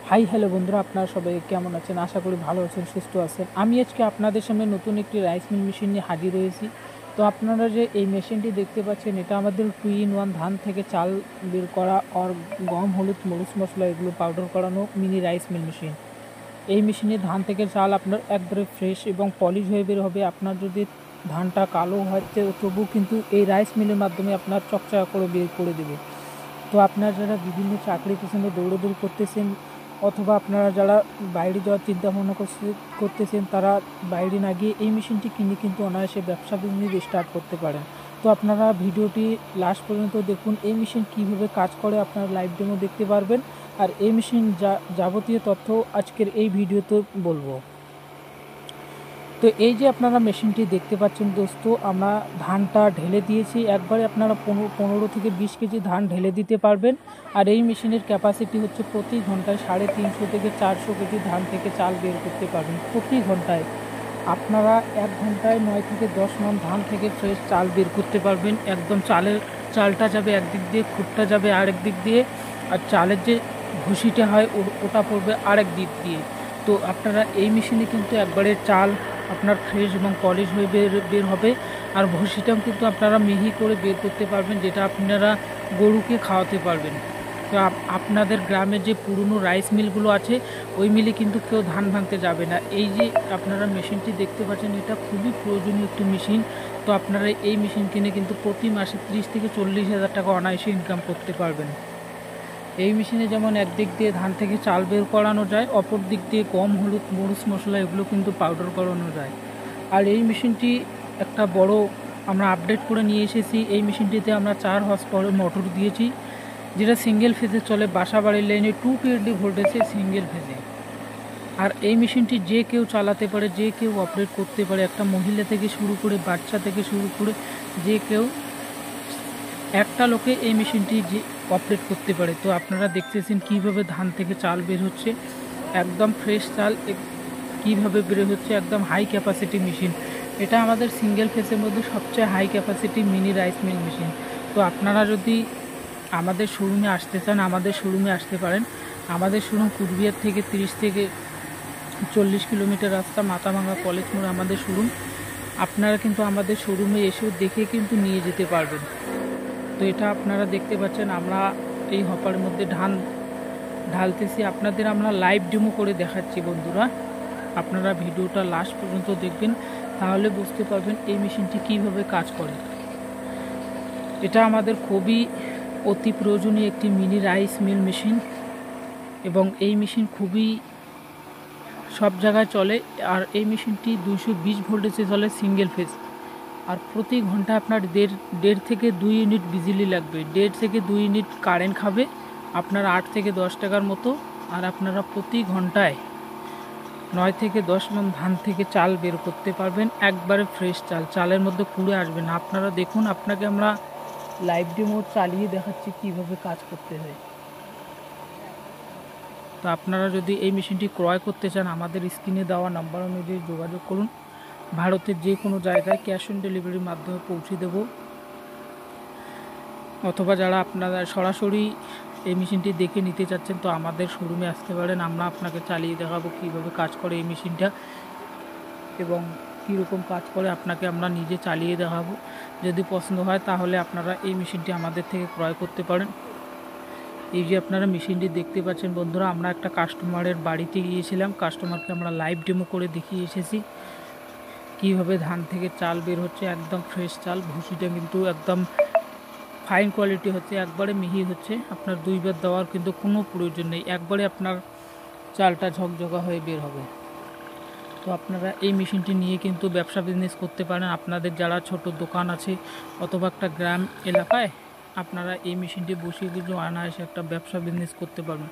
Hi hello বন্ধুরা, আপনারা সবাই কেমন আছেন? আশা করি ভালো আছেন, সুস্থ আছেন। আমি আজকে আপনাদের সামনে নতুন একটি রাইস মিল মেশিন নিয়ে হাজির হয়েছি। তো আপনারা যে এই মেশিনটি দেখতে পাচ্ছেন, এটা আমাদের 2-in-1 ধান থেকে চাল বের করা আর গম, হলুদ, মরিচ মশলা এগুলো পাউডার করানো মিনি রাইস মিল মেশিন। এই মেশিনে ধান থেকে চাল আপনার একবারে ফ্রেশ এবং পলিশ হয়ে বের হবে। আপনার যদি ধানটা কালো হয় তবুও কিন্তু এই রাইস মিলের মাধ্যমে আপনার চকচকা করে বের করে দেবে। তো আপনারা যারা বিভিন্ন চাকরির পিছনে দৌড়াদৌড়ি করতেছেন, অথবা আপনারা যারা বাইরে যাওয়ার চিন্তাভাবনা করতেছেন, তারা বাইরে না গিয়ে এই মেশিনটি কিনে কিন্তু অনায়াসে ব্যবসা বিজনেস স্টার্ট করতে পারেন। তো আপনারা ভিডিওটি লাস্ট পর্যন্ত দেখুন। এই মেশিন কীভাবে কাজ করে আপনারা লাইভ ডেমো দেখতে পারবেন, আর এই মেশিন যাবতীয় তথ্য আজকের এই ভিডিওতে বলবো। তো এই যে আপনারা মেশিনটি দেখতে পাচ্ছেন দোস্ত, আমরা ধানটা ঢেলে দিয়েছি। একবারে আপনারা 15 থেকে 20 কেজি ধান ঢেলে দিতে পারবেন। আর এই মেশিনের ক্যাপাসিটি হচ্ছে প্রতি ঘন্টায় 350 থেকে 400 কেজি ধান থেকে চাল বের করতে পারবেন প্রতি ঘন্টায়। আপনারা 1 ঘন্টায় 9 থেকে 10 মণ ধান থেকে ফ্রেশ চাল বের করতে পারবেন। একদম চালটা যাবে একদিক দিয়ে, খুঁটটা যাবে আরেক দিক দিয়ে, আর চালের যে ভুসিটা হয় ওটা পড়বে আরেক দিক দিয়ে। তো আপনারা এই মেশিনে কিন্তু একবারে চাল আপনার ফ্রেশ এবং পলিশ হয়ে বের হবে। আর ভুসিটাও কিন্তু আপনারা মিহি করে বের করতে পারবেন, যেটা আপনারা গরুকে খাওয়াতে পারবেন। তো আপনাদের গ্রামের যে পুরনো রাইস মিলগুলো আছে, ওই মিলে কিন্তু কেউ ধান ভাঙতে যাবে না। এই যে আপনারা মেশিনটি দেখতে পাচ্ছেন, এটা খুবই প্রয়োজনীয় একটি মেশিন। তো আপনারা এই মেশিন কিনে কিন্তু প্রতি মাসে 30 থেকে 40 হাজার টাকা অনায়াসে ইনকাম করতে পারবেন। এই মেশিনে যেমন একদিক দিয়ে ধান থেকে চাল বের করানো যায়, অপর দিক দিয়ে গম, হলুদ, মরিচ মশলা এগুলো কিন্তু পাউডার করানো যায়। আর এই মেশিনটি একটা বড় আমরা আপডেট করে নিয়ে এসেছি। এই মেশিনটিতে আমরা 4 হর্স পাওয়ারের মোটর দিয়েছি, যেটা সিঙ্গেল ফেজে চলে, বাসা বাড়ির লাইনে 2 kV ভোল্টেজে সিঙ্গেল ফেজে। আর এই মেশিনটি যে কেউ চালাতে পারে, যে কেউ অপারেট করতে পারে। একটা মহিলা থেকে শুরু করে বাচ্চা থেকে শুরু করে যে কেউ, একটা লোকে এই মেশিনটি যে অপারেট করতে পারে। তো আপনারা দেখতেছেন কিভাবে ধান থেকে চাল বের হচ্ছে, একদম ফ্রেশ চাল কিভাবে বের হচ্ছে। একদম হাই ক্যাপাসিটি মেশিন। এটা আমাদের সিঙ্গেল ফেসের মধ্যে সবচেয়ে high capacity mini rice mill machine. তো আপনারা যদি আমাদের শোরুমে আসতে চান, আমাদের শোরুমে আসতে পারেন। আমাদের শোরুম কুচবিহার থেকে 30 থেকে 40 কিলোমিটার রাস্তা, মাথাভাঙা কলেজ মোড় আমাদের শোরুম। আপনারা কিন্তু আমাদের শোরুমে এসেও দেখে কিন্তু নিয়ে যেতে পারবেন। তো এটা আপনারা দেখতে পাচ্ছেন, আমরা এই হপারের মধ্যে ধান ঢালতেছি। আপনাদের আমরা লাইভ ডেমো করে দেখাচ্ছি বন্ধুরা। আপনারা ভিডিওটা লাস্ট পর্যন্ত দেখবেন, তাহলে বুঝতে পারবেন এই মেশিনটি কিভাবে কাজ করে। এটা আমাদের খুবই অতি প্রয়োজনীয় একটি মিনি রাইস মিল মেশিন, এবং এই মেশিন খুবই সব জায়গায় চলে। আর এই মেশিনটি 220 ভোল্টেজে চলে, সিঙ্গেল ফেজ। আর প্রতি ঘন্টা আপনার দেড় থেকে 2 ইউনিট বিজলি লাগবে। 1.5 থেকে 2 ইউনিট কারেন্ট খাবে আপনার 8 থেকে 10 টাকার মতো। আর আপনারা প্রতি ঘন্টায় 9 থেকে 10 মণ ধান থেকে চাল বের করতে পারবেন, একবারে ফ্রেশ চাল, চালের মধ্যে কুড়ে আসবে না। আপনারা দেখুন, আপনাকে আমরা লাইভ ডেমো চালিয়ে দেখাচ্ছি কিভাবে কাজ করতে হয়। তো আপনারা যদি এই মেশিনটি ক্রয় করতে চান, আমাদের স্ক্রিনে দেওয়া নাম্বার অনুযায়ী যোগাযোগ করুন। ভারতের যে কোনো জায়গায় ক্যাশ অন ডেলিভারির মাধ্যমে পৌঁছে দেব। অথবা যারা আপনারা সরাসরি এই মেশিনটি দেখে নিতে চাচ্ছেন, তো আমাদের শোরুমে আসতে পারেন। আমরা আপনাকে চালিয়ে দেখাবো কীভাবে কাজ করে এই মেশিনটা, এবং কীরকম কাজ করে আপনাকে আমরা নিজে চালিয়ে দেখাবো। যদি পছন্দ হয় তাহলে আপনারা এই মেশিনটি আমাদের থেকে ক্রয় করতে পারেন। এই যে আপনারা মেশিনটি দেখতে পাচ্ছেন বন্ধুরা, আমরা একটা কাস্টমারের বাড়িতে গিয়েছিলাম, কাস্টমারকে আমরা লাইভ ডেমো করে দেখিয়ে এসেছি কীভাবে ধান থেকে চাল বের হচ্ছে। একদম ফ্রেশ চাল, ভুসিটা কিন্তু একদম ফাইন কোয়ালিটি হচ্ছে, একবারে মিহি হচ্ছে। আপনার 2 বার দেওয়ার কিন্তু কোনো প্রয়োজন নেই, একবারে আপনার চালটা ঝকঝকা হয়ে বের হবে। তো আপনারা এই মেশিনটি নিয়ে কিন্তু ব্যবসা বিজনেস করতে পারেন। আপনাদের যারা ছোট দোকান আছে অথবা একটা গ্রাম এলাকায়, আপনারা এই মেশিনটি বসিয়ে কিন্তু অনায়াসে একটা ব্যবসা বিজনেস করতে পারবেন।